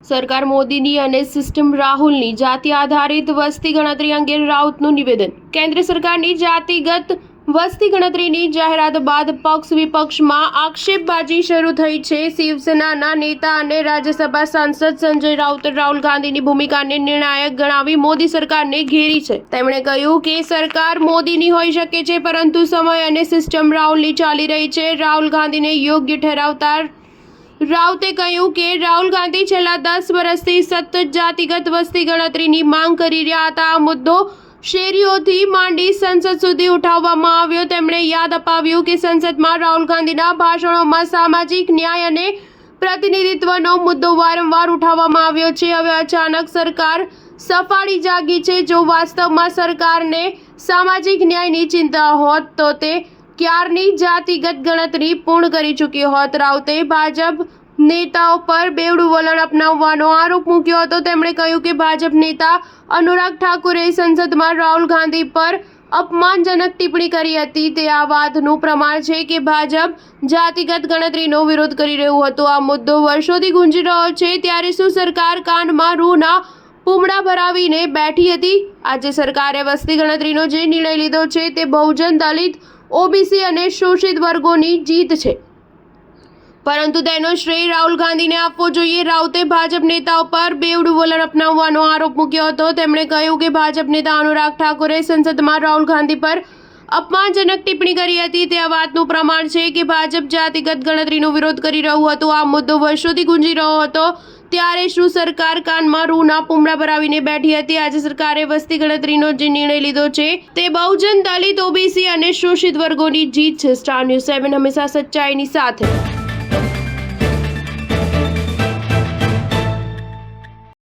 સરકાર મોદીની અને સિસ્ટમ રાહુલની જાતિ આધારિત વસ્તી ગણતરી અંગે રાઉતનું નિવેદન. કેન્દ્ર સરકારની જાતિગત વસ્તી ગણતરીની જાહેરાત બાદ પક્ષ વિપક્ષમાં આક્ષેપબાજી શરૂ થઈ છે. શિવસેનાના નેતા અને રાજ્યસભા સાંસદ સંજય રાઉતે રાહુલ ગાંધીની ભૂમિકાને નિર્ણાયક ગણાવી મોદી સરકારને ઘેરી છે. તેમણે કહ્યું કે સરકાર મોદીની હોઈ શકે છે, પરંતુ સમય અને સિસ્ટમ રાહુલની ચાલી રહી છે. રાહુલ ગાંધીને યોગ્ય ઠેરવતા રાઉતે કહ્યું કે રાહુલ ગાંધી છેલ્લા 10 વર્ષથી સતત જાતિગત વસ્તી ગણતરીની માંગ કરી રહ્યા હતા. આ મુદ્દો શેરીઓથી માંડી સંસદ સુધી ઉઠાવવામાં આવ્યો. તેમણે યાદ અપાવ્યું કે સંસદમાં રાહુલ ગાંધીના ભાષણોમાં સામાજિક ન્યાય અને પ્રતિનિધિત્વનો મુદ્દો વારંવાર ઉઠાવવામાં આવ્યો છે. હવે અચાનક સરકાર સફાળી જાગી છે. જો વાસ્તવમાં સરકારને સામાજિક ન્યાયની ચિંતા હોત તો તે ક્યારની જાતિગત ગણતરી પૂર્ણ કરી ચૂકી હોત. રાઉતે ભાજપ નેતાઓ પર બેવડું વલણ અપનાવવાનો આરોપ મૂક્યો હતો. તેમણે કહ્યું કે ભાજપ નેતા અનુરાગ ઠાકુરે સંસદમાં રાહુલ ગાંધી પર અપમાનજનક ટિપ્પણી કરી હતી. તે આ વાતનું પ્રમાણ છે કે ભાજપ જાતિગત ગણતરીનો વિરોધ કરી રહ્યું હતું. આ મુદ્દો વર્ષોથી ગુંજી રહ્યો છે. ત્યારે શું સરકાર કાનમાં રૂના પૂમડા ભરાવીને બેઠી હતી? આજે સરકારે વસ્તી ગણતરીનો જે નિર્ણય લીધો છે તે બહુજન, દલિત, ઓબીસી અને શોષિત વર્ગોની જીત છે, પરંતુ તેનો શ્રેય રાહુલ ગાંધીને આપવો જોઈએ. રાઉતે ભાજપ નેતાઓ પર બેવડું વલણ અપનાવવાનો આરોપ મૂક્યો હતો. તેમણે કહ્યું કે ભાજપ નેતા અનુરાગ ઠાકુરે સંસદમાં રાહુલ ગાંધી પર અપમાનજનક ટિપ્પણી કરી હતી. તે આ વાતનું પ્રમાણ છે કે ભાજપ જાતિગત ગણતરીનો વિરોધ કરી રહ્યું હતું. આ મુદ્દો વર્ષોથી ગુંજી રહ્યો હતો. ત્યારે શું સરકાર કાનમાં રૂના પૂમડા ભરાવીને બેઠી હતી? આજે સરકારે વસ્તી ગણતરીનો જે નિર્ણય લીધો છે તે બહુજન, દલિત, ઓબીસી અને શોષિત વર્ગોની જીત છે. સ્ટાર ન્યૂઝ 7 હંમેશા સચ્ચાઈની સાથે.